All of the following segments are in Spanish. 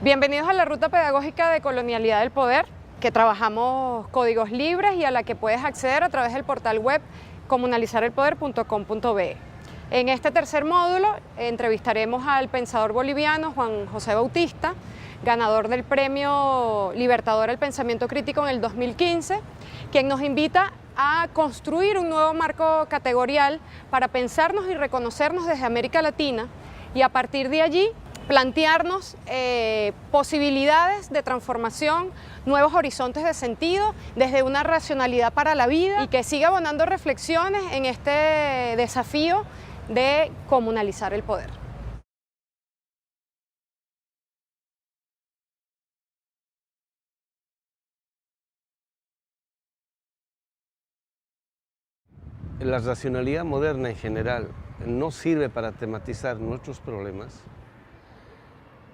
Bienvenidos a la ruta pedagógica de Colonialidad del Poder, que trabajamos códigos libres y a la que puedes acceder a través del portal web comunalizarelpoder.com.be. En este tercer módulo entrevistaremos al pensador boliviano Juan José Bautista, ganador del Premio Libertador al Pensamiento Crítico en el 2015, quien nos invita a construir un nuevo marco categorial para pensarnos y reconocernos desde América Latina y a partir de allí plantearnos posibilidades de transformación, nuevos horizontes de sentido desde una racionalidad para la vida y que siga abonando reflexiones en este desafío de comunalizar el poder. La racionalidad moderna en general no sirve para tematizar nuestros problemas.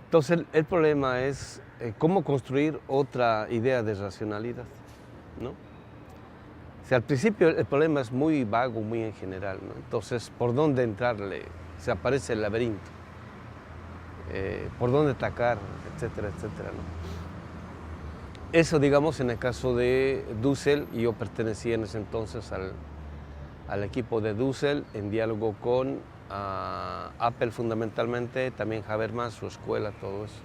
Entonces el problema es cómo construir otra idea de racionalidad, ¿no? O sea, al principio el problema es muy vago, muy en general, ¿no? Entonces, ¿por dónde entrarle? Se aparece el laberinto. ¿Por dónde atacar? Etcétera, etcétera, ¿no? Eso, digamos, en el caso de Dussel, y yo pertenecía en ese entonces al equipo de Dussel, en diálogo con Apple fundamentalmente, también Habermas, su escuela, todo eso.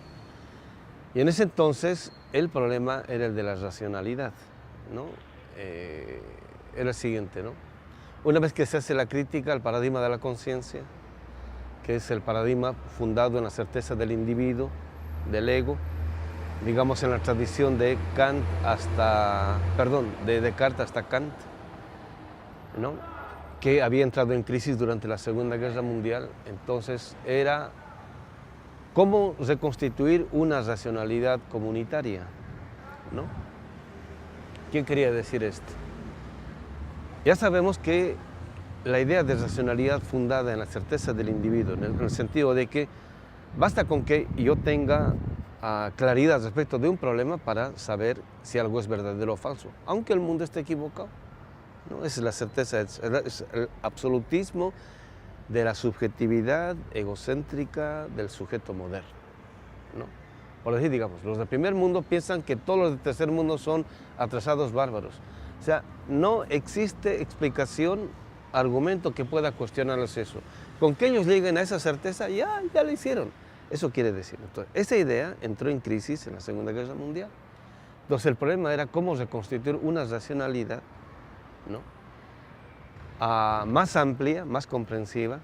Y en ese entonces el problema era el de la racionalidad, ¿no? Era el siguiente, ¿no? Una vez que se hace la crítica al paradigma de la conciencia, que es el paradigma fundado en la certeza del individuo, del ego, digamos en la tradición de de Descartes hasta Kant, ¿no? Que había entrado en crisis durante la Segunda Guerra Mundial, entonces era cómo reconstituir una racionalidad comunitaria, ¿no? ¿Quién quería decir esto? Ya sabemos que la idea de racionalidad fundada en la certeza del individuo, en el sentido de que basta con que yo tenga claridad respecto de un problema para saber si algo es verdadero o falso, aunque el mundo esté equivocado, ¿no? Esa es la certeza, es el absolutismo de la subjetividad egocéntrica del sujeto moderno, ¿no? Por decir, digamos, los del primer mundo piensan que todos los del tercer mundo son atrasados bárbaros. O sea, no existe explicación, argumento que pueda cuestionarles eso. Con que ellos lleguen a esa certeza, ya lo hicieron. Eso quiere decir. Entonces, esa idea entró en crisis en la Segunda Guerra Mundial. Entonces, el problema era cómo reconstituir una racionalidad, ¿no? Más amplia, más comprensiva,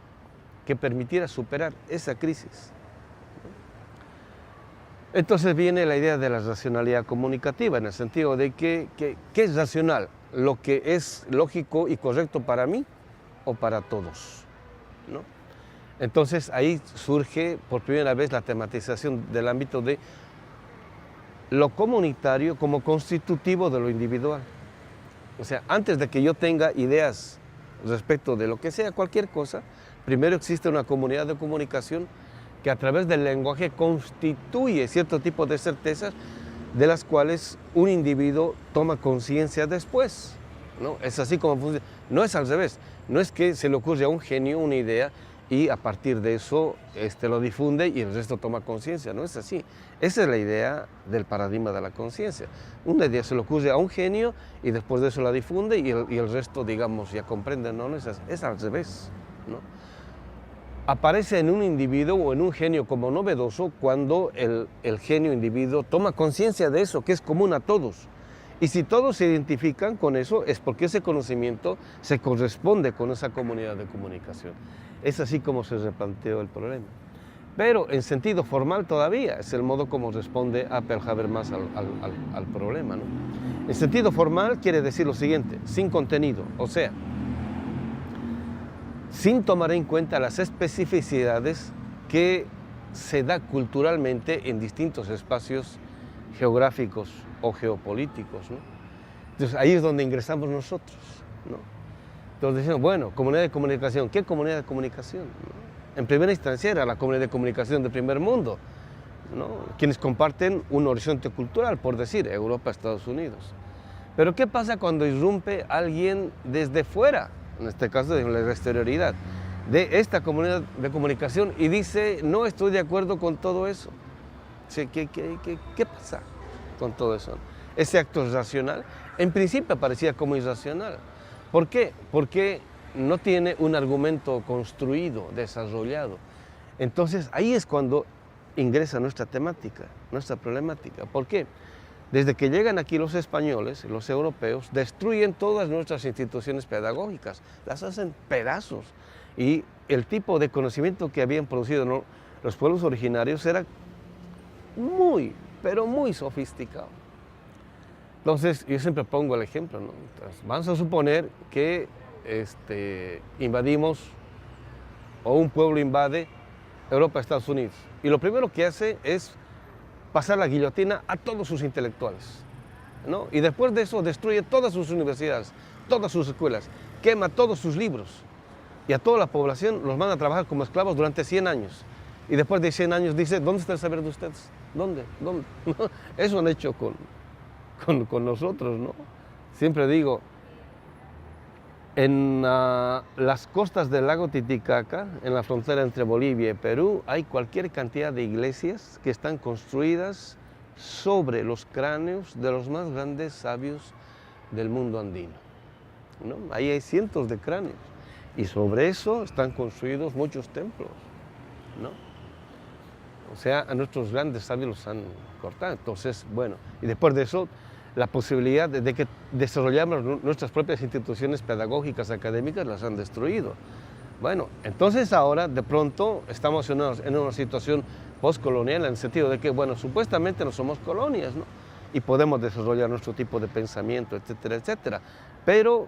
que permitiera superar esa crisis. Entonces viene la idea de la racionalidad comunicativa, en el sentido de que ¿qué es racional? Lo que es lógico y correcto para mí o para todos, ¿no? Entonces ahí surge por primera vez la tematización del ámbito de lo comunitario como constitutivo de lo individual. O sea, antes de que yo tenga ideas respecto de lo que sea, cualquier cosa, primero existe una comunidad de comunicación que a través del lenguaje constituye cierto tipo de certezas de las cuales un individuo toma conciencia después, ¿no? Es así como funciona. No es al revés, no es que se le ocurre a un genio una idea y a partir de eso lo difunde y el resto toma conciencia, no es así. Esa es la idea del paradigma de la conciencia. Una idea se le ocurre a un genio y después de eso la difunde y el resto, digamos, ya comprende, no es así, es al revés, ¿no? Aparece en un individuo o en un genio como novedoso cuando el genio individuo toma conciencia de eso, que es común a todos. Y si todos se identifican con eso, es porque ese conocimiento se corresponde con esa comunidad de comunicación. Es así como se replanteó el problema. Pero en sentido formal todavía es el modo como responde Apple Habermas al problema, ¿no? En sentido formal quiere decir lo siguiente, sin contenido, o sea, sin tomar en cuenta las especificidades que se da culturalmente en distintos espacios geográficos o geopolíticos, ¿no? Entonces ahí es donde ingresamos nosotros, ¿no? Entonces decimos, bueno, comunidad de comunicación, ¿qué comunidad de comunicación? En primera instancia era la comunidad de comunicación del primer mundo, ¿no? Quienes comparten un horizonte cultural, por decir, Europa, Estados Unidos. Pero ¿qué pasa cuando irrumpe alguien desde fuera? En este caso de la exterioridad, de esta comunidad de comunicación y dice, no estoy de acuerdo con todo eso. Sí, ¿qué pasa con todo eso? Ese acto racional, en principio parecía como irracional. ¿Por qué? Porque no tiene un argumento construido, desarrollado. Entonces, ahí es cuando ingresa nuestra temática, nuestra problemática. ¿Por qué? Desde que llegan aquí los españoles, los europeos, destruyen todas nuestras instituciones pedagógicas, las hacen pedazos. Y el tipo de conocimiento que habían producido, ¿no?, los pueblos originarios era muy, pero muy sofisticado. Entonces, yo siempre pongo el ejemplo, ¿no? Entonces, vamos a suponer que invadimos, o un pueblo invade Europa, Estados Unidos, y lo primero que hace es pasar la guillotina a todos sus intelectuales, ¿no? Y después de eso destruye todas sus universidades, todas sus escuelas, quema todos sus libros, y a toda la población los manda a trabajar como esclavos durante 100 años. Y después de 100 años dice, ¿dónde está el saber de ustedes? ¿Dónde? Eso han hecho con nosotros, ¿no? Siempre digo, en las costas del lago Titicaca, en la frontera entre Bolivia y Perú, hay cualquier cantidad de iglesias que están construidas sobre los cráneos de los más grandes sabios del mundo andino, ¿no? Ahí hay cientos de cráneos y sobre eso están construidos muchos templos, ¿no? O sea, a nuestros grandes sabios los han cortado. Entonces, bueno, y después de eso, la posibilidad de que desarrollamos nuestras propias instituciones pedagógicas, académicas, las han destruido. Bueno, entonces ahora de pronto estamos en una situación postcolonial en el sentido de que, bueno, supuestamente no somos colonias, ¿no? Y podemos desarrollar nuestro tipo de pensamiento, etcétera, etcétera. Pero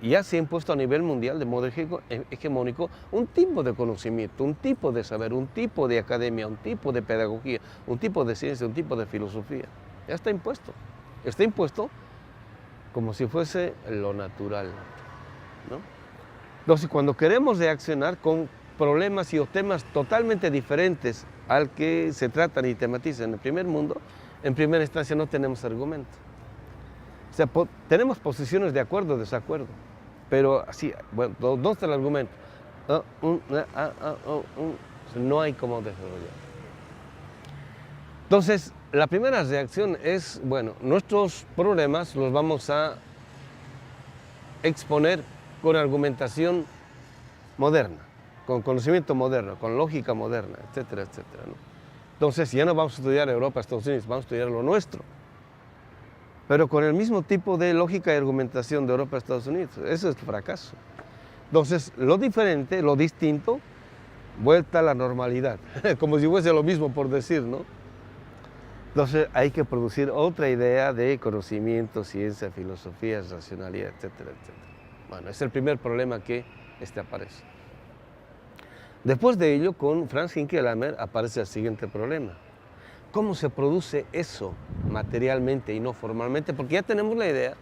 ya se ha impuesto a nivel mundial de modo hegemónico un tipo de conocimiento, un tipo de saber, un tipo de academia, un tipo de pedagogía, un tipo de ciencia, un tipo de filosofía. Ya está impuesto. Está impuesto como si fuese lo natural, ¿no? Entonces, cuando queremos reaccionar con problemas y o temas totalmente diferentes al que se tratan y tematizan en el primer mundo, en primera instancia no tenemos argumento. O sea, tenemos posiciones de acuerdo o desacuerdo, pero así, bueno, ¿dónde está el argumento? No hay cómo desarrollar. Entonces, la primera reacción es, bueno, nuestros problemas los vamos a exponer con argumentación moderna, con conocimiento moderno, con lógica moderna, etcétera, etcétera, ¿no? Entonces, ya no vamos a estudiar Europa, Estados Unidos, vamos a estudiar lo nuestro, pero con el mismo tipo de lógica y argumentación de Europa, Estados Unidos. Eso es el fracaso. Entonces, lo diferente, lo distinto, vuelta a la normalidad, como si fuese lo mismo por decir, ¿no? Entonces hay que producir otra idea de conocimiento, ciencia, filosofía, racionalidad, etcétera, etcétera. Bueno, es el primer problema que aparece. Después de ello, con Franz Hinckelammer aparece el siguiente problema. ¿Cómo se produce eso materialmente y no formalmente? Porque ya tenemos la idea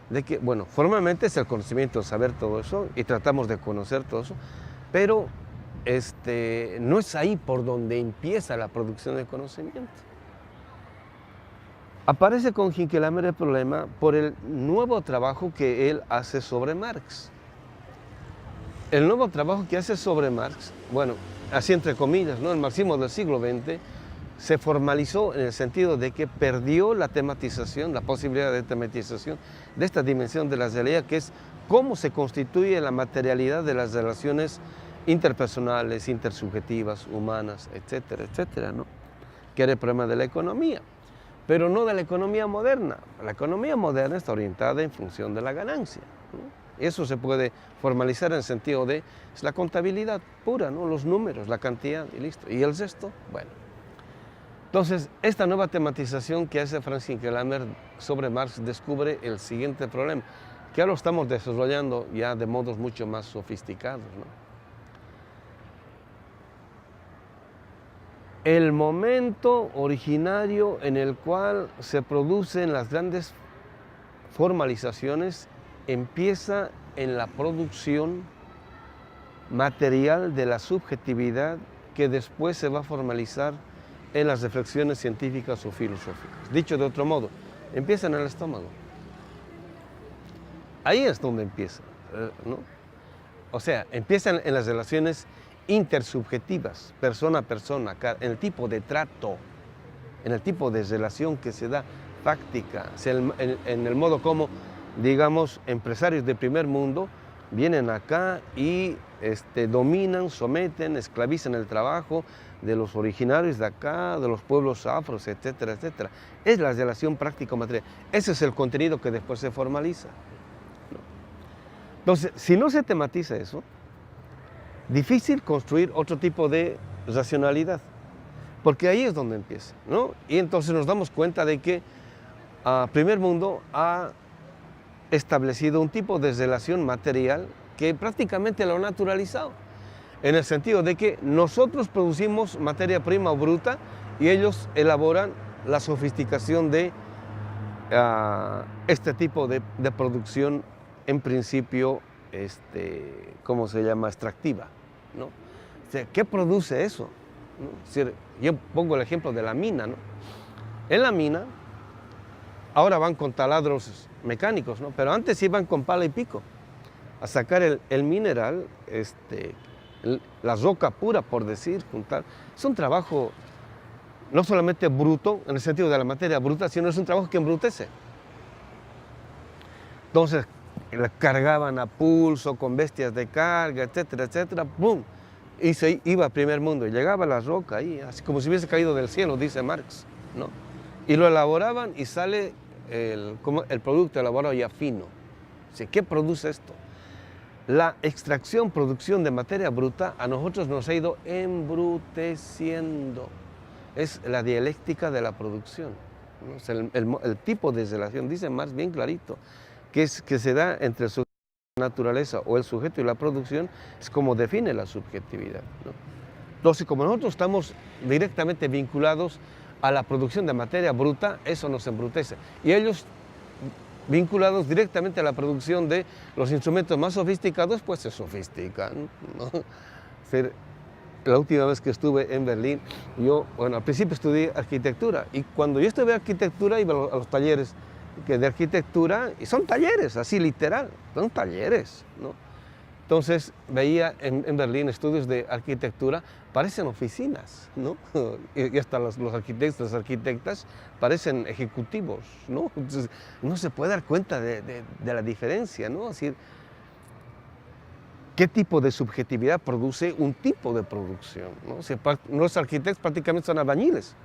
de que, bueno, formalmente es el conocimiento, saber todo eso, y tratamos de conocer todo eso, pero no es ahí por donde empieza la producción de conocimiento. Aparece con Hinckelammer el problema por el nuevo trabajo que él hace sobre Marx. El nuevo trabajo que hace sobre Marx, bueno, así entre comillas, ¿no? El marxismo del siglo XX se formalizó en el sentido de que perdió la tematización, la posibilidad de tematización de esta dimensión de la realidad, que es cómo se constituye la materialidad de las relaciones interpersonales, intersubjetivas, humanas, etcétera, etcétera, ¿no? Que era el problema de la economía, pero no de la economía moderna. La economía moderna está orientada en función de la ganancia, ¿no? Eso se puede formalizar en el sentido de es la contabilidad pura, ¿no? Los números, la cantidad y listo. ¿Y el resto? Bueno. Entonces, esta nueva tematización que hace Franz Hinckelammer sobre Marx descubre el siguiente problema, que ahora lo estamos desarrollando ya de modos mucho más sofisticados, ¿no? El momento originario en el cual se producen las grandes formalizaciones empieza en la producción material de la subjetividad que después se va a formalizar en las reflexiones científicas o filosóficas. Dicho de otro modo, empieza en el estómago. Ahí es donde empieza, ¿no? O sea, empiezan en las relaciones intersubjetivas, persona a persona, en el tipo de trato, en el tipo de relación que se da fáctica, en el modo como, digamos, empresarios de primer mundo vienen acá y dominan, someten, esclavizan el trabajo de los originarios de acá, de los pueblos afros, etcétera, etcétera. Es la relación práctico-material. Ese es el contenido que después se formaliza, ¿no? Entonces, si no se tematiza eso, difícil construir otro tipo de racionalidad, porque ahí es donde empieza, ¿no? Y entonces nos damos cuenta de que primer mundo ha establecido un tipo de relación material que prácticamente lo ha naturalizado, en el sentido de que nosotros producimos materia prima o bruta y ellos elaboran la sofisticación de este tipo de producción, en principio, ¿cómo se llama?, extractiva, ¿no? O sea, ¿qué produce eso?, ¿no? Es decir, yo pongo el ejemplo de la mina, ¿no? En la mina, ahora van con taladros mecánicos, ¿no? Pero antes iban con pala y pico a sacar el mineral, la roca pura, por decir, juntar. Es un trabajo no solamente bruto, en el sentido de la materia bruta, sino es un trabajo que embrutece. Entonces, la cargaban a pulso, con bestias de carga, etcétera, etcétera, ¡pum! Y se iba a primer mundo, y llegaba la roca ahí, así como si hubiese caído del cielo, dice Marx, ¿no? Y lo elaboraban y sale el producto elaborado ya fino. ¿Qué produce esto? La extracción, producción de materia bruta a nosotros nos ha ido embruteciendo. Es la dialéctica de la producción, ¿no? O sea, el tipo de relación, dice Marx bien clarito, que se da entre su naturaleza o el sujeto y la producción, es como define la subjetividad, ¿no? Entonces, como nosotros estamos directamente vinculados a la producción de materia bruta, eso nos embrutece. Y ellos, vinculados directamente a la producción de los instrumentos más sofisticados, pues se sofistican, ¿no? O sea, la última vez que estuve en Berlín, yo, bueno, al principio estudié arquitectura, y cuando yo estudié arquitectura iba a los talleres de arquitectura, y son talleres, así literal, son talleres, ¿no? Entonces veía en Berlín estudios de arquitectura, parecen oficinas, ¿no? Y hasta los arquitectos, las arquitectas parecen ejecutivos, ¿no? Entonces uno se puede dar cuenta de la diferencia, ¿no? Es decir, ¿qué tipo de subjetividad produce un tipo de producción, ¿no? O sea, los arquitectos prácticamente son albañiles.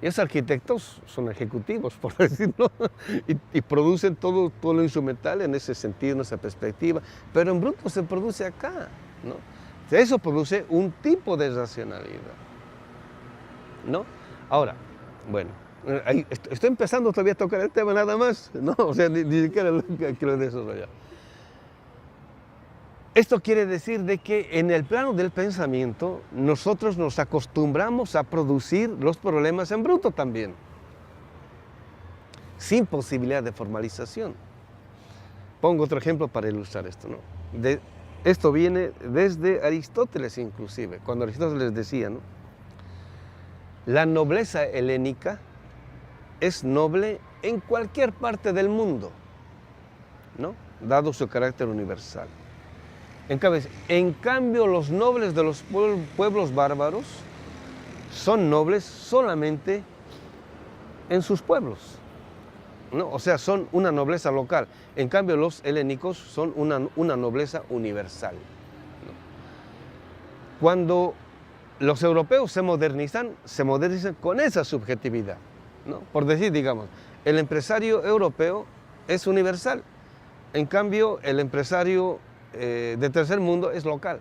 Y esos arquitectos son ejecutivos, por decirlo, y producen todo lo instrumental en ese sentido, en esa perspectiva, pero en bruto se produce acá, ¿no? O sea, eso produce un tipo de racionalidad, ¿no? Ahora, bueno, ahí estoy empezando todavía a tocar el tema nada más, ¿no? O sea, ni siquiera quiero desarrollar. Esto quiere decir de que en el plano del pensamiento nosotros nos acostumbramos a producir los problemas en bruto también, sin posibilidad de formalización. Pongo otro ejemplo para ilustrar esto, ¿no? Esto viene desde Aristóteles inclusive, cuando Aristóteles decía, ¿no?, la nobleza helénica es noble en cualquier parte del mundo, ¿no?, dado su carácter universal. En cambio, los nobles de los pueblos bárbaros son nobles solamente en sus pueblos, ¿no? O sea, son una nobleza local. En cambio, los helénicos son una nobleza universal, ¿no? Cuando los europeos se modernizan con esa subjetividad, ¿no? Por decir, digamos, el empresario europeo es universal. En cambio, el empresario de tercer mundo es local.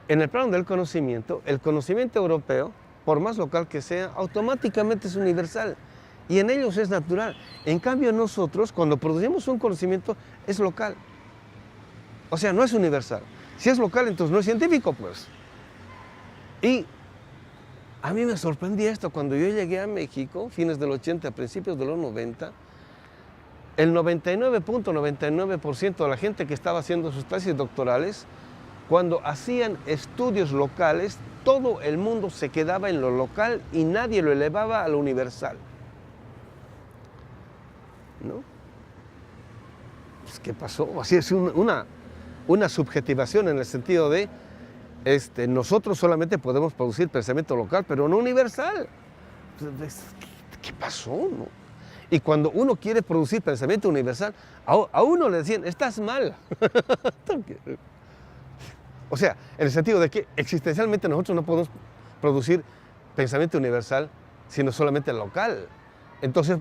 En el plano del conocimiento, el conocimiento europeo, por más local que sea, automáticamente es universal y en ellos es natural. En cambio nosotros, cuando producimos un conocimiento, es local. O sea, no es universal. Si es local, entonces no es científico, pues. Y a mí me sorprendía esto cuando yo llegué a México, fines del 80, principios de los 90, el 99.99% de la gente que estaba haciendo sus tesis doctorales, cuando hacían estudios locales, todo el mundo se quedaba en lo local y nadie lo elevaba a lo universal, ¿no? Pues, ¿qué pasó? Así es una subjetivación en el sentido de nosotros solamente podemos producir pensamiento local, pero no universal. ¿Qué pasó? ¿No? Y cuando uno quiere producir pensamiento universal, a uno le decían, estás mal. O sea, en el sentido de que existencialmente nosotros no podemos producir pensamiento universal, sino solamente local. Entonces,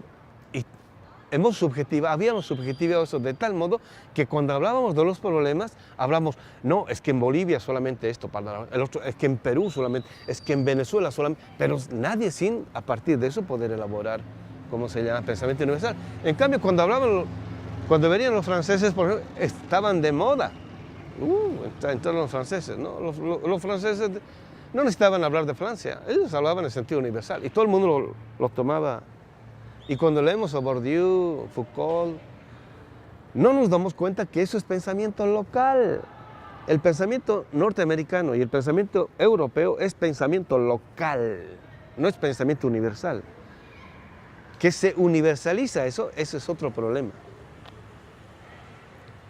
habíamos subjetivado eso de tal modo que cuando hablábamos de los problemas, hablamos, no, es que en Bolivia solamente esto, el otro, es que en Perú solamente, es que en Venezuela solamente, pero nadie sin, a partir de eso, poder elaborar, ¿cómo se llama?, pensamiento universal. En cambio, cuando venían los franceses, por ejemplo, estaban de moda. Entraron los franceses, ¿no? Los franceses no necesitaban hablar de Francia, ellos hablaban en sentido universal y todo el mundo lo tomaba. Y cuando leemos a Bourdieu, Foucault, no nos damos cuenta que eso es pensamiento local. El pensamiento norteamericano y el pensamiento europeo es pensamiento local, no es pensamiento universal. Que se universaliza eso, ese es otro problema,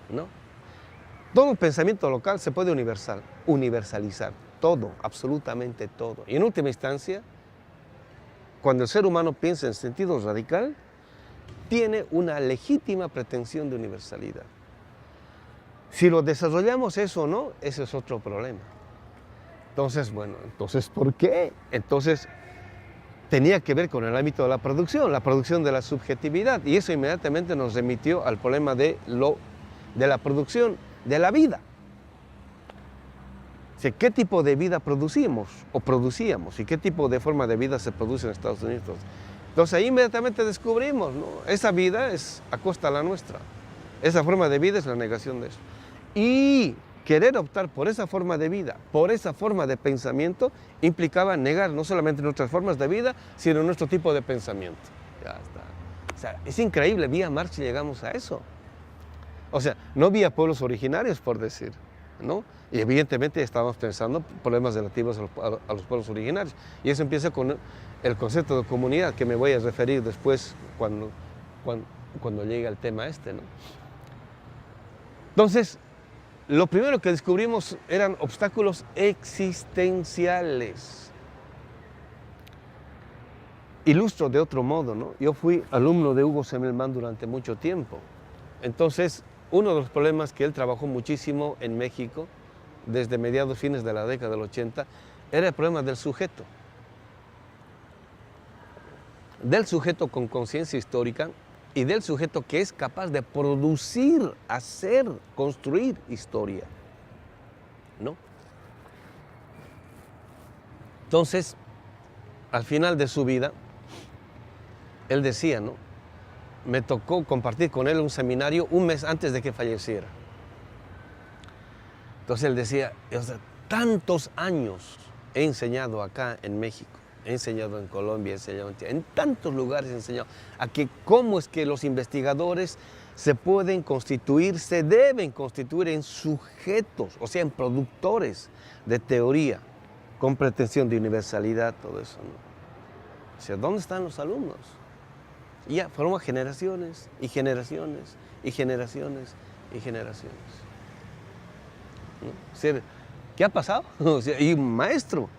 ¿no? Todo pensamiento local se puede universalizar, todo, absolutamente todo. Y en última instancia, cuando el ser humano piensa en sentido radical, tiene una legítima pretensión de universalidad. Si lo desarrollamos eso o no, ese es otro problema. Entonces, bueno, ¿por qué? Entonces, tenía que ver con el ámbito de la producción de la subjetividad, y eso inmediatamente nos remitió al problema de la producción de la vida. O sea, ¿qué tipo de vida producíamos y qué tipo de forma de vida se produce en Estados Unidos? Entonces ahí inmediatamente descubrimos, ¿no? Esa vida es a costa de la nuestra, esa forma de vida es la negación de eso. Y querer optar por esa forma de vida, por esa forma de pensamiento, implicaba negar no solamente nuestras formas de vida, sino nuestro tipo de pensamiento. Ya está. O sea, es increíble, vía Marx llegamos a eso. O sea, no vía pueblos originarios, por decir, ¿no? Y evidentemente estábamos pensando problemas relativos a los pueblos originarios. Y eso empieza con el concepto de comunidad, que me voy a referir después cuando llegue al tema ¿no? Entonces, lo primero que descubrimos eran obstáculos existenciales. Ilustro de otro modo, ¿no? Yo fui alumno de Hugo Semmelmann durante mucho tiempo. Entonces, uno de los problemas que él trabajó muchísimo en México, desde fines de la década del 80, era el problema del sujeto con conciencia histórica y del sujeto que es capaz de producir, hacer, construir historia, ¿no? Entonces, al final de su vida, él decía, ¿no? Me tocó compartir con él un seminario un mes antes de que falleciera. Entonces él decía, o sea, tantos años he enseñado acá en México, he enseñado en Colombia, he enseñado en tantos lugares, he enseñado a que cómo es que los investigadores se deben constituir en sujetos, o sea, en productores de teoría, con pretensión de universalidad, todo eso, ¿no? O sea, ¿dónde están los alumnos? Y ya forma generaciones y generaciones y generaciones y generaciones, ¿no? O sea, ¿qué ha pasado? O sea, y un maestro,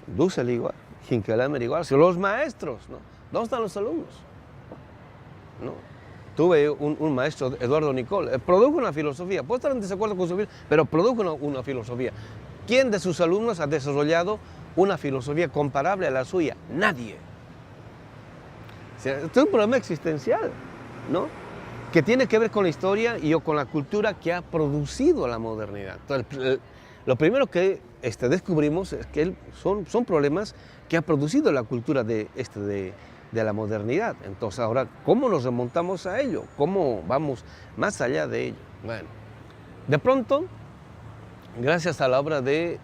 Dussel igual, Hinckelammer igual, o sea, los maestros, ¿no? ¿Dónde están los alumnos? ¿No? Tuve un maestro, Eduardo Nicol, produjo una filosofía, puedo estar en desacuerdo con su filosofía, pero produjo una filosofía. ¿Quién de sus alumnos ha desarrollado una filosofía comparable a la suya? Nadie. O sea, esto es un problema existencial, ¿no? Que tiene que ver con la historia y con la cultura que ha producido la modernidad. Entonces, lo primero que descubrimos es que son problemas que ha producido la cultura de la modernidad. Entonces, ahora, ¿cómo nos remontamos a ello? ¿Cómo vamos más allá de ello? Bueno, de pronto, gracias a la obra de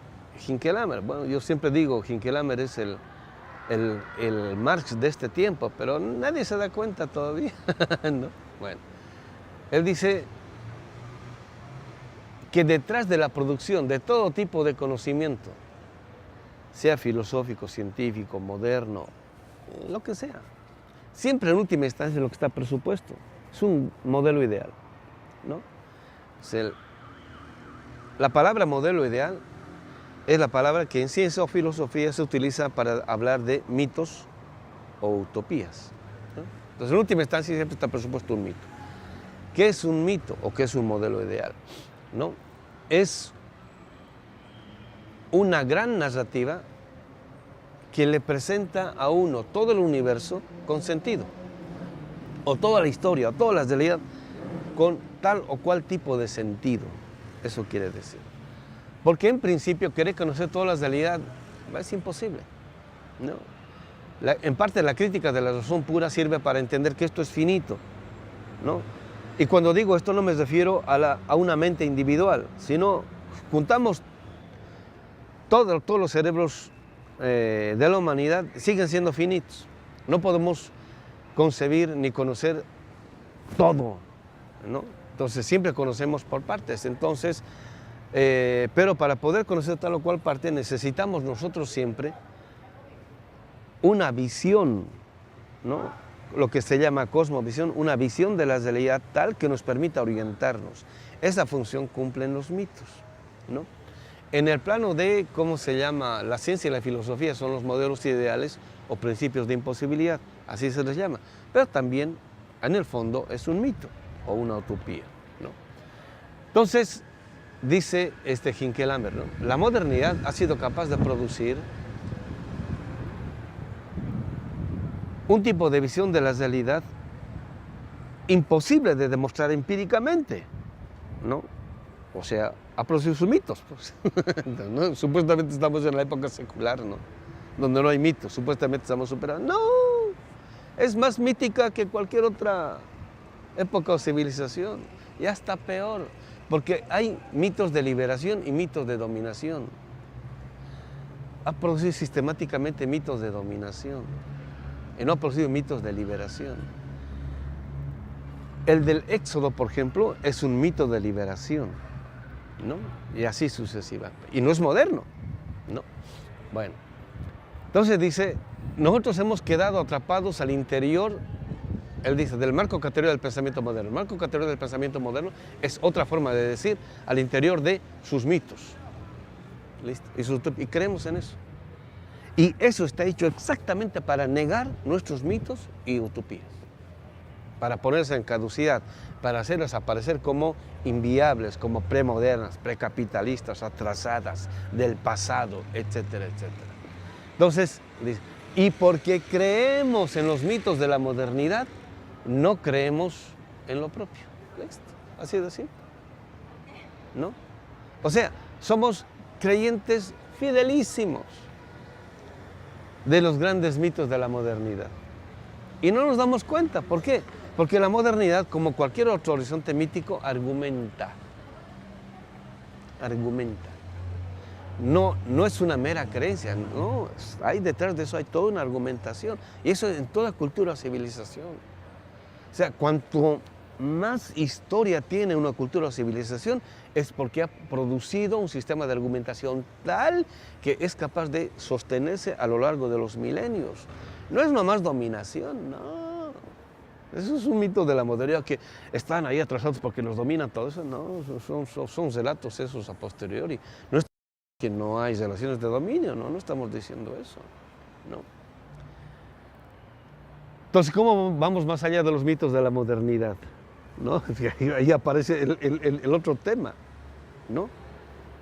Hinckelammer, bueno, yo siempre digo, Hinckelammer es el Marx de este tiempo, pero nadie se da cuenta todavía, ¿no? Bueno, él dice que detrás de la producción de todo tipo de conocimiento, sea filosófico, científico, moderno, lo que sea, siempre en última instancia lo que está presupuesto es un modelo ideal, ¿no? O sea, la palabra modelo ideal es la palabra que en ciencia o filosofía se utiliza para hablar de mitos o utopías, ¿no? Entonces, en última instancia, siempre está presupuesto un mito. ¿Qué es un mito o qué es un modelo ideal? ¿No? Es una gran narrativa que le presenta a uno todo el universo con sentido, o toda la historia, o toda la realidad con tal o cual tipo de sentido. Eso quiere decir. Porque en principio querer conocer toda la realidad es imposible, ¿no? En parte la crítica de la razón pura sirve para entender que esto es finito, ¿no? Y cuando digo esto no me refiero a una mente individual, sino juntamos todos los cerebros de la humanidad, siguen siendo finitos. No podemos concebir ni conocer todo, ¿no? Entonces siempre conocemos por partes. Entonces, pero para poder conocer tal o cual parte necesitamos nosotros siempre una visión, ¿no? Lo que se llama cosmovisión, una visión de la realidad tal que nos permita orientarnos. Esa función cumplen los mitos, ¿no? En el plano de, ¿cómo se llama? La ciencia y la filosofía son los modelos ideales o principios de imposibilidad, así se les llama. Pero también, en el fondo, es un mito o una utopía, ¿no? Entonces, dice Hinkelhammer, ¿no? La modernidad ha sido capaz de producir un tipo de visión de la realidad imposible de demostrar empíricamente, ¿no? O sea, ha producido sus mitos, pues. ¿No? Supuestamente estamos en la época secular, ¿no? Donde no hay mitos, supuestamente estamos superando. No, es más mítica que cualquier otra época o civilización, ya está peor, porque hay mitos de liberación y mitos de dominación. Ha producido sistemáticamente mitos de dominación y no ha producido mitos de liberación. El del Éxodo, por ejemplo, es un mito de liberación, ¿no? Y así sucesivamente. Y no es moderno, ¿no? Bueno, entonces dice, nosotros hemos quedado atrapados al interior, él dice, del marco categórico del pensamiento moderno. El marco categórico del pensamiento moderno es otra forma de decir al interior de sus mitos. ¿Listo? Y creemos en eso. Y eso está hecho exactamente para negar nuestros mitos y utopías, para ponerse en caducidad, para hacerlas aparecer como inviables, como premodernas, precapitalistas, atrasadas, del pasado, etcétera, etcétera. Entonces, y porque creemos en los mitos de la modernidad, no creemos en lo propio. ¿Listo? Así de simple, ¿no? O sea, somos creyentes fidelísimos de los grandes mitos de la modernidad. Y no nos damos cuenta. ¿Por qué? Porque la modernidad, como cualquier otro horizonte mítico, argumenta. Argumenta. No es una mera creencia, no. Hay detrás de eso, hay toda una argumentación. Y eso en toda cultura o civilización. O sea, cuanto más historia tiene una cultura o civilización, es porque ha producido un sistema de argumentación tal que es capaz de sostenerse a lo largo de los milenios. No es nomás dominación, no. Eso es un mito de la modernidad, que están ahí atrasados porque nos dominan todo eso. No, son relatos esos a posteriori. No es que no hay relaciones de dominio, no estamos diciendo eso, no. Entonces, ¿cómo vamos más allá de los mitos de la modernidad? ¿No? Ahí aparece el otro tema, ¿no?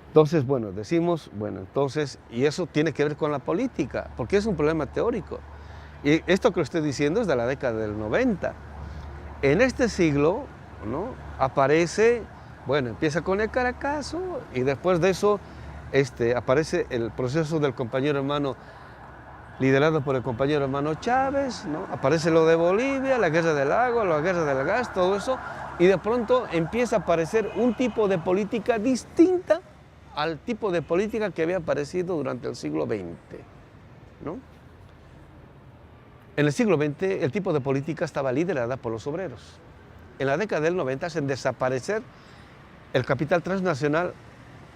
Entonces, bueno, decimos, entonces, y eso tiene que ver con la política, porque es un problema teórico. Y esto que estoy diciendo es de la década del 90. En este siglo, ¿no? Aparece, empieza con el Caracazo, y después de eso aparece el proceso del compañero hermano, liderado por el compañero hermano Chávez, ¿no? Aparece lo de Bolivia, la guerra del agua, la guerra del gas, todo eso, y de pronto empieza a aparecer un tipo de política distinta al tipo de política que había aparecido durante el siglo XX, ¿no? En el siglo XX el tipo de política estaba liderada por los obreros. En la década del 90 hacen desaparecer el capital transnacional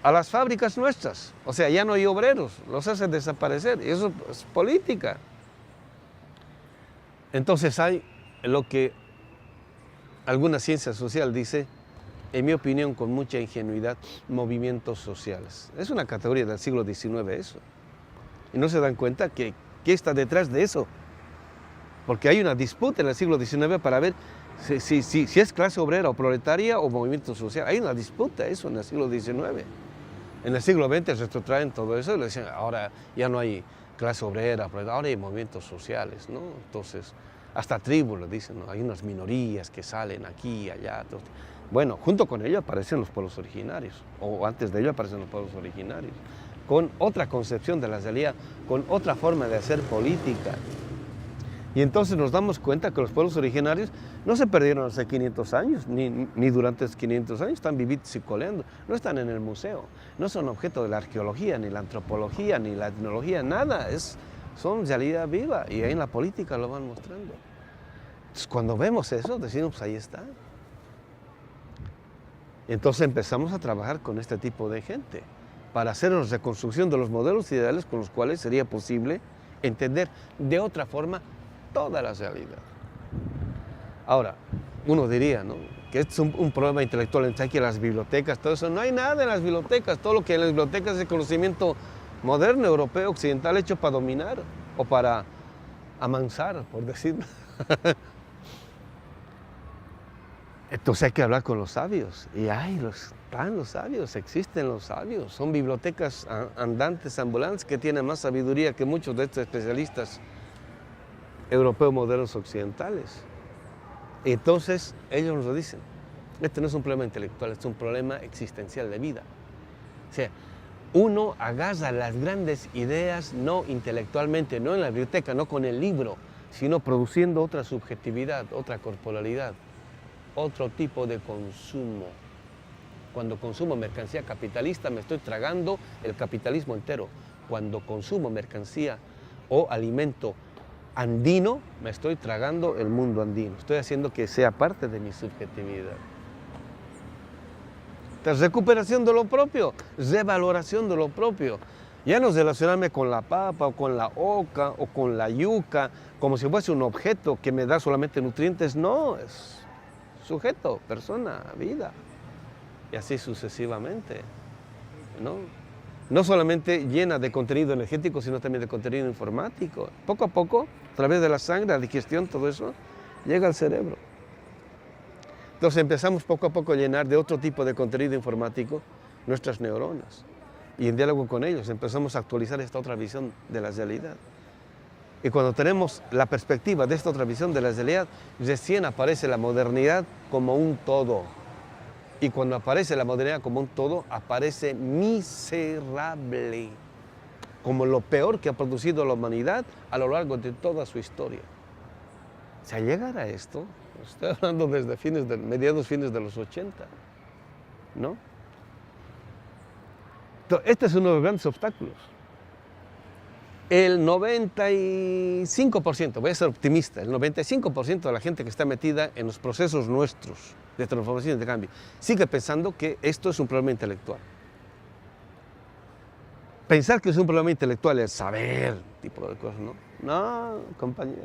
a las fábricas nuestras. O sea, ya no hay obreros, los hacen desaparecer. Y eso es política. Entonces hay lo que alguna ciencia social dice en mi opinión, con mucha ingenuidad, movimientos sociales. Es una categoría del siglo XIX eso. Y no se dan cuenta que está detrás de eso. Porque hay una disputa en el siglo XIX para ver si es clase obrera o proletaria o movimiento social. Hay una disputa eso en el siglo XIX. En el siglo XX retrotraen todo eso y le dicen, ahora ya no hay clase obrera, ahora hay movimientos sociales, ¿no? Entonces, hasta tribus le dicen, ¿no? Hay unas minorías que salen aquí y allá. Entonces, bueno, junto con ello aparecen los pueblos originarios, o antes de ello aparecen los pueblos originarios, con otra concepción de la realidad, con otra forma de hacer política. Y entonces nos damos cuenta que los pueblos originarios no se perdieron hace 500 años, ni durante esos 500 años, están vivitos y coleando, no están en el museo, no son objeto de la arqueología, ni la antropología, ni la etnología, nada, son realidad viva y ahí en la política lo van mostrando. Entonces, cuando vemos eso, decimos, pues ahí está. Entonces empezamos a trabajar con este tipo de gente para hacer una reconstrucción de los modelos ideales con los cuales sería posible entender de otra forma toda la realidad. Ahora, uno diría, ¿no?, que este es un problema intelectual, entre aquí las bibliotecas, todo eso. No hay nada en las bibliotecas, todo lo que hay en las bibliotecas es el conocimiento moderno, europeo, occidental, hecho para dominar o para amansar, por decirlo. Entonces hay que hablar con los sabios, y están los sabios, existen los sabios, son bibliotecas andantes, ambulantes, que tienen más sabiduría que muchos de estos especialistas europeos modernos occidentales. Entonces ellos nos lo dicen, este no es un problema intelectual, este es un problema existencial de vida. O sea, uno agarra las grandes ideas no intelectualmente, no en la biblioteca, no con el libro, sino produciendo otra subjetividad, otra corporalidad, otro tipo de consumo. Cuando consumo mercancía capitalista me estoy tragando el capitalismo entero. Cuando consumo mercancía o alimento andino, me estoy tragando el mundo andino. Estoy haciendo que sea parte de mi subjetividad. Entonces, recuperación de lo propio, revaloración de lo propio. Ya no relacionarme con la papa o con la oca o con la yuca como si fuese un objeto que me da solamente nutrientes. No, es sujeto, persona, vida. Y así sucesivamente, ¿no? No solamente llena de contenido energético, sino también de contenido informático. Poco a poco, a través de la sangre, la digestión, todo eso, llega al cerebro. Entonces empezamos poco a poco a llenar de otro tipo de contenido informático nuestras neuronas. Y en diálogo con ellos empezamos a actualizar esta otra visión de la realidad. Y cuando tenemos la perspectiva de esta otra visión de la realidad, recién aparece la modernidad como un todo. Y cuando aparece la modernidad como un todo, aparece miserable, como lo peor que ha producido la humanidad a lo largo de toda su historia. O sea, llegar a esto, estoy hablando desde mediados, fines de los 80, ¿no? Entonces, este es uno de los grandes obstáculos. El 95%, voy a ser optimista, el 95% de la gente que está metida en los procesos nuestros de transformación y de cambio sigue pensando que esto es un problema intelectual. Pensar que es un problema intelectual es saber, tipo de cosas, ¿no? No, compañeros.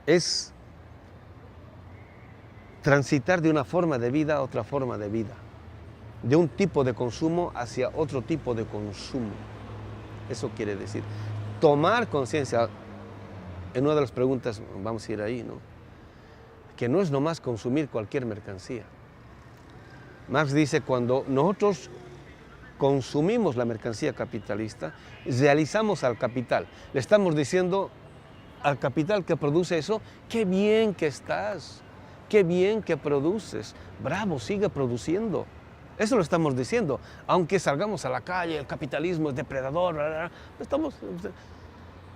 Es transitar de una forma de vida a otra forma de vida, de un tipo de consumo hacia otro tipo de consumo. Eso quiere decir tomar conciencia. En una de las preguntas, vamos a ir ahí, ¿no?, que no es nomás consumir cualquier mercancía. Marx dice, cuando nosotros consumimos la mercancía capitalista, realizamos al capital. Le estamos diciendo al capital que produce eso, qué bien que estás, qué bien que produces, bravo, sigue produciendo. Eso lo estamos diciendo, aunque salgamos a la calle, el capitalismo es depredador,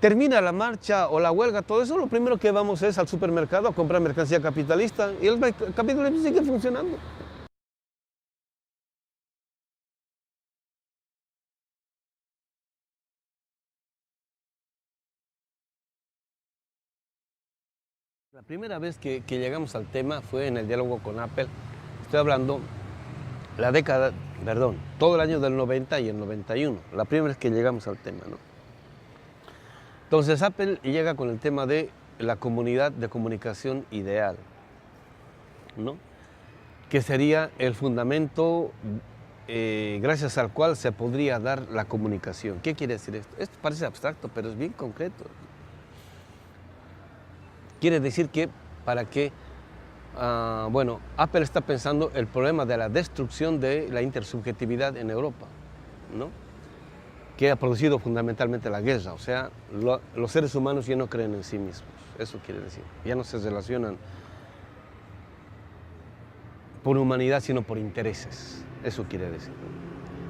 termina la marcha o la huelga, todo eso, lo primero que vamos es al supermercado a comprar mercancía capitalista y el capitalismo sigue funcionando. La primera vez que llegamos al tema fue en el diálogo con Apple. Estoy hablando todo el año del 90 y el 91, la primera vez que llegamos al tema, ¿no? Entonces Apple llega con el tema de la comunidad de comunicación ideal, ¿no? que sería el fundamento gracias al cual se podría dar la comunicación. ¿Qué quiere decir esto? Esto parece abstracto, pero es bien concreto. Quiere decir que para que, bueno, Apple está pensando el problema de la destrucción de la intersubjetividad en Europa, ¿no? Que ha producido fundamentalmente la guerra, o sea, los seres humanos ya no creen en sí mismos, eso quiere decir, ya no se relacionan por humanidad, sino por intereses, eso quiere decir.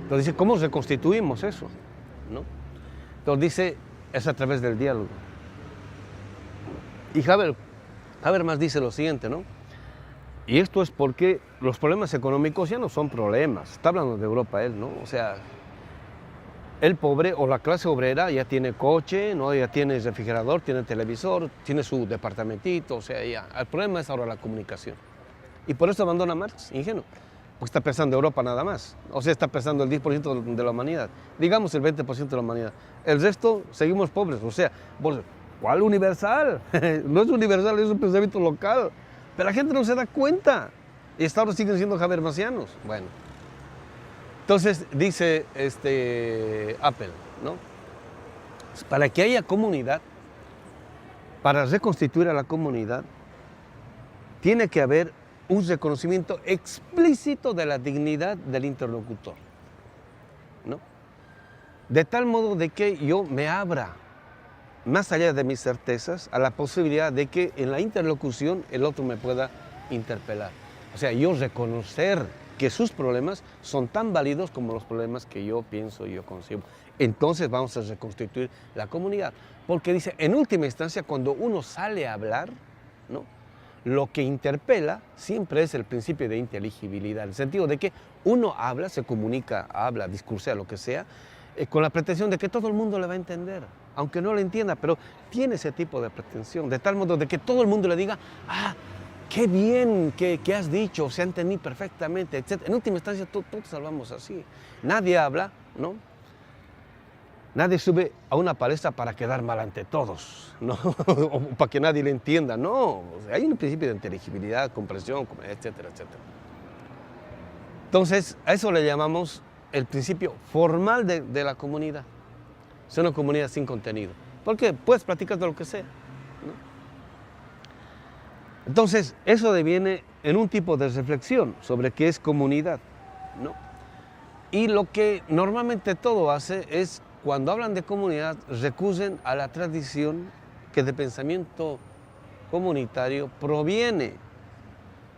Entonces dice, ¿cómo reconstituimos eso? ¿No? Entonces dice, es a través del diálogo. Y Habermas dice lo siguiente, ¿no? Y esto es porque los problemas económicos ya no son problemas, está hablando de Europa él, ¿no? O sea, el pobre o la clase obrera ya tiene coche, ¿no? Ya tiene refrigerador, tiene televisor, tiene su departamentito, o sea, ya. El problema es ahora la comunicación. Y por eso abandona Marx, ingenuo, porque está pensando en Europa nada más. O sea, está pensando el 10% de la humanidad, digamos el 20% de la humanidad. El resto seguimos pobres, o sea, ¿cuál universal? No es universal, es un pensamiento local. Pero la gente no se da cuenta. Y hasta ahora siguen siendo habermasianos. Bueno. Entonces dice Apple, ¿no? Para que haya comunidad, para reconstituir a la comunidad, tiene que haber un reconocimiento explícito de la dignidad del interlocutor, ¿no? De tal modo de que yo me abra, más allá de mis certezas, a la posibilidad de que en la interlocución el otro me pueda interpelar. O sea, yo reconocer que sus problemas son tan válidos como los problemas que yo pienso y yo concibo. Entonces vamos a reconstituir la comunidad. Porque dice, en última instancia, cuando uno sale a hablar, ¿no? Lo que interpela siempre es el principio de inteligibilidad, en el sentido de que uno habla, se comunica, habla, discursea, lo que sea, con la pretensión de que todo el mundo le va a entender, aunque no le entienda, pero tiene ese tipo de pretensión, de tal modo de que todo el mundo le diga, qué bien que has dicho, se entendí perfectamente, etc. En última instancia, todos hablamos así. Nadie habla, ¿no? Nadie sube a una palestra para quedar mal ante todos, ¿no? O para que nadie le entienda, no. Hay un principio de inteligibilidad, comprensión, etcétera, etcétera. Entonces, a eso le llamamos el principio formal de la comunidad. Es una comunidad sin contenido. Porque puedes platicar de lo que sea, ¿no? Entonces, eso deviene en un tipo de reflexión sobre qué es comunidad, ¿no? Y lo que normalmente todo hace es, cuando hablan de comunidad, recurren a la tradición que de pensamiento comunitario proviene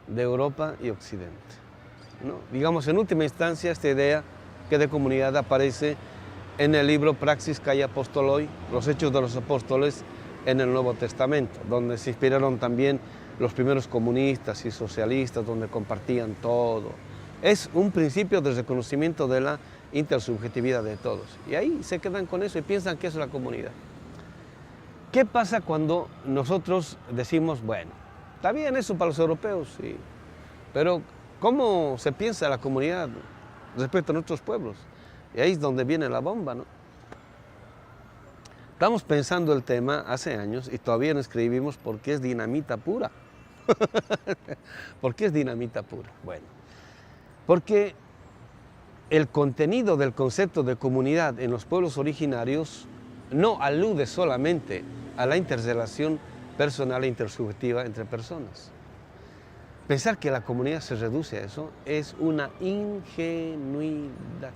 de Europa y Occidente, ¿no? Digamos, en última instancia, esta idea que de comunidad aparece en el libro Praxis Kai Apostoloi, los Hechos de los Apóstoles en el Nuevo Testamento, donde se inspiraron también los primeros comunistas y socialistas, donde compartían todo. Es un principio de reconocimiento de la intersubjetividad de todos. Y ahí se quedan con eso y piensan que eso es la comunidad. ¿Qué pasa cuando nosotros decimos, bueno, está bien eso para los europeos, sí, pero ¿cómo se piensa la comunidad respecto a nuestros pueblos? Y ahí es donde viene la bomba, ¿no? Estamos pensando el tema hace años y todavía no escribimos porque es dinamita pura. ¿Por qué es dinamita pura? Bueno, porque el contenido del concepto de comunidad en los pueblos originarios no alude solamente a la interrelación personal e intersubjetiva entre personas. Pensar que la comunidad se reduce a eso es una ingenuidad.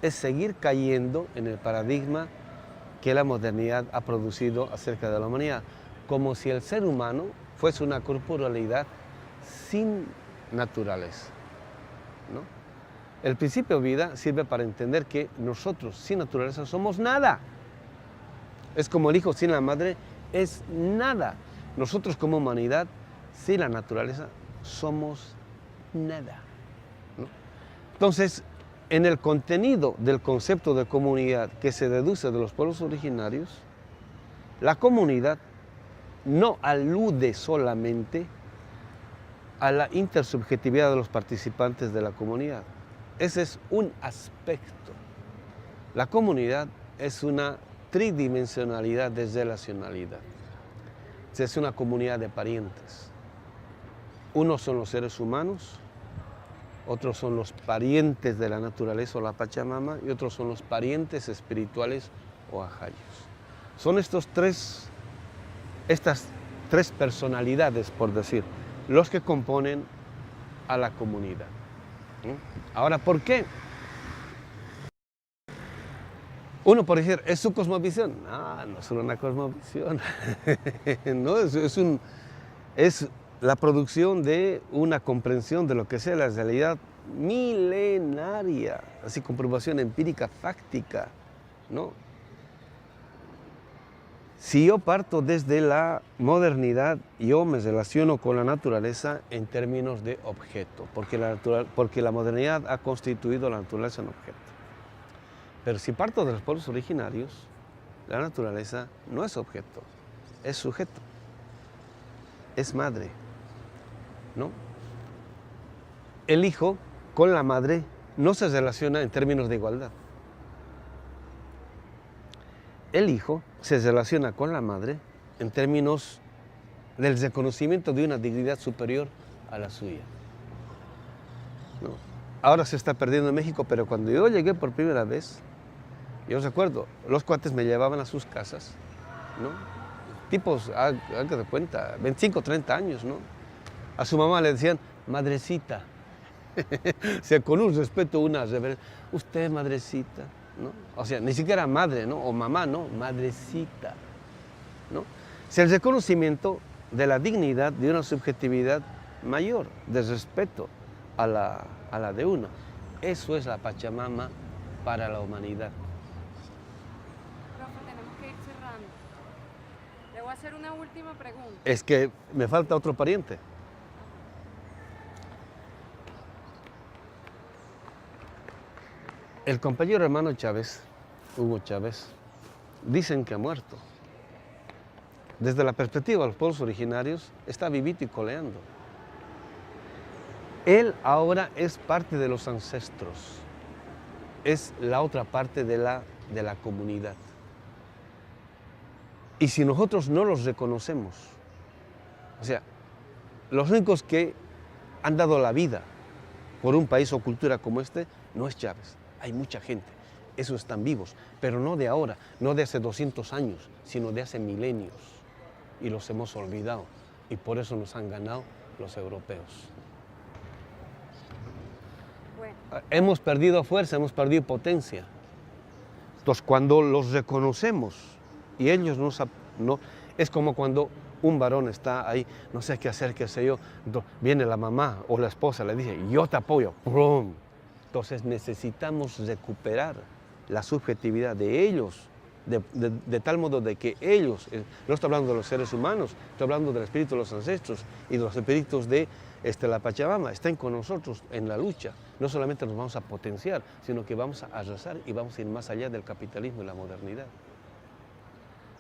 Es seguir cayendo en el paradigma que la modernidad ha producido acerca de la humanidad, como si el ser humano fuese una corporalidad sin naturaleza, ¿no? El principio de vida sirve para entender que nosotros sin naturaleza somos nada. Es como el hijo sin la madre es nada. Nosotros como humanidad sin la naturaleza somos nada, ¿no? Entonces, en el contenido del concepto de comunidad que se deduce de los pueblos originarios, la comunidad no alude solamente a la intersubjetividad de los participantes de la comunidad. Ese es un aspecto. La comunidad es una tridimensionalidad de relacionalidad. Es una comunidad de parientes. Unos son los seres humanos otros son los parientes de la naturaleza o la Pachamama, y otros son los parientes espirituales o ajayos. Son estas tres personalidades, por decir, los que componen a la comunidad. Ahora, ¿por qué? Uno por decir, ¿es su cosmovisión? No, no es una cosmovisión. No, es la producción de una comprensión de lo que sea la realidad milenaria, así comprobación empírica, fáctica, ¿no? Si yo parto desde la modernidad, yo me relaciono con la naturaleza en términos de objeto, porque la modernidad ha constituido la naturaleza en objeto. Pero si parto de los pueblos originarios, la naturaleza no es objeto, es sujeto, es madre, ¿no? El hijo con la madre no se relaciona en términos de igualdad. El hijo se relaciona con la madre en términos del reconocimiento de una dignidad superior a la suya, ¿no? Ahora se está perdiendo en México, pero cuando yo llegué por primera vez, yo recuerdo, los cuates me llevaban a sus casas, ¿no? Tipos, haga de cuenta, 25, 30 años, ¿no? A su mamá le decían, madrecita. O sea, con un respeto, una reverencia. Usted, madrecita, ¿no? O sea, ni siquiera madre, ¿no? O mamá, ¿no? Madrecita, ¿no? O sea, el reconocimiento de la dignidad de una subjetividad mayor, de respeto a la de uno. Eso es la Pachamama para la humanidad. Profe, tenemos que ir cerrando. Le voy a hacer una última pregunta. Es que me falta otro pariente. El compañero hermano Chávez, Hugo Chávez, dicen que ha muerto. Desde la perspectiva de los pueblos originarios, está vivito y coleando. Él ahora es parte de los ancestros, es la otra parte de la comunidad. Y si nosotros no los reconocemos, o sea, los únicos que han dado la vida por un país o cultura como este, no es Chávez. Hay mucha gente, esos están vivos, pero no de ahora, no de hace 200 años, sino de hace milenios. Y los hemos olvidado, y por eso nos han ganado los europeos. Bueno. Hemos perdido fuerza, hemos perdido potencia. Entonces, cuando los reconocemos, y ellos no, es como cuando un varón está ahí, no sé qué hacer, qué sé yo, viene la mamá o la esposa, le dice, yo te apoyo, ¡prum! Entonces necesitamos recuperar la subjetividad de ellos, de tal modo de que ellos, no estoy hablando de los seres humanos, estoy hablando del espíritu de los ancestros y de los espíritus de la Pachamama, estén con nosotros en la lucha. No solamente nos vamos a potenciar, sino que vamos a arrasar y vamos a ir más allá del capitalismo y la modernidad.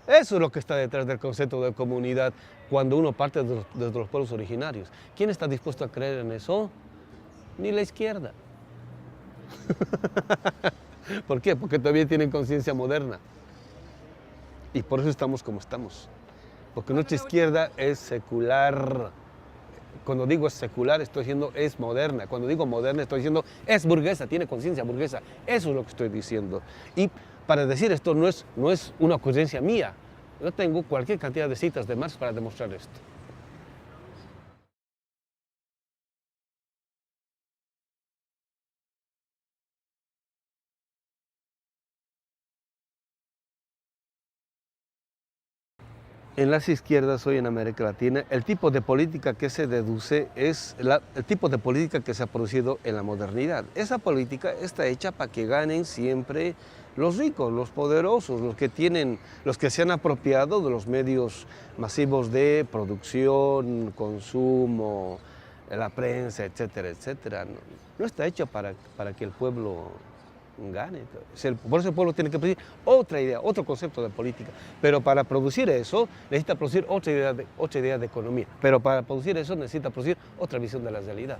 Eso es lo que está detrás del concepto de comunidad cuando uno parte de los pueblos originarios. ¿Quién está dispuesto a creer en eso? Ni la izquierda. ¿Por qué? Porque todavía tienen conciencia moderna. Y por eso estamos como estamos. Porque nuestra izquierda es secular. Cuando digo es secular, estoy diciendo es moderna. Cuando digo moderna, estoy diciendo es burguesa, tiene conciencia burguesa. Eso es lo que estoy diciendo. Y para decir esto no es una ocurrencia mía. Yo tengo cualquier cantidad de citas de Marx para demostrar esto. En las izquierdas hoy en América Latina, el tipo de política que se deduce es el tipo de política que se ha producido en la modernidad. Esa política está hecha para que ganen siempre los ricos, los poderosos, los que se han apropiado de los medios masivos de producción, consumo, la prensa, etcétera, etcétera. No está hecha para que el pueblo gane. Por eso el pueblo tiene que producir otra idea, otro concepto de política. Pero para producir eso, necesita producir otra idea de economía. Pero para producir eso, necesita producir otra visión de la realidad.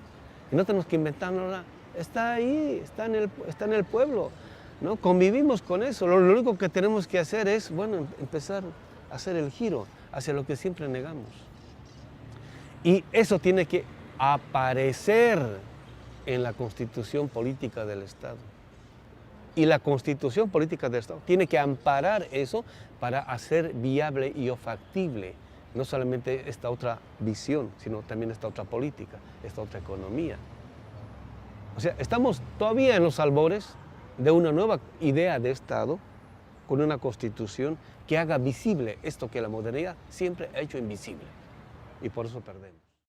Y no tenemos que inventárnosla. Está ahí, está en el pueblo, ¿no? Convivimos con eso. Lo único que tenemos que hacer es, bueno, empezar a hacer el giro hacia lo que siempre negamos. Y eso tiene que aparecer en la constitución política del Estado. Y la constitución política del Estado tiene que amparar eso para hacer viable y factible no solamente esta otra visión, sino también esta otra política, esta otra economía. O sea, estamos todavía en los albores de una nueva idea de Estado con una constitución que haga visible esto que la modernidad siempre ha hecho invisible. Y por eso perdemos.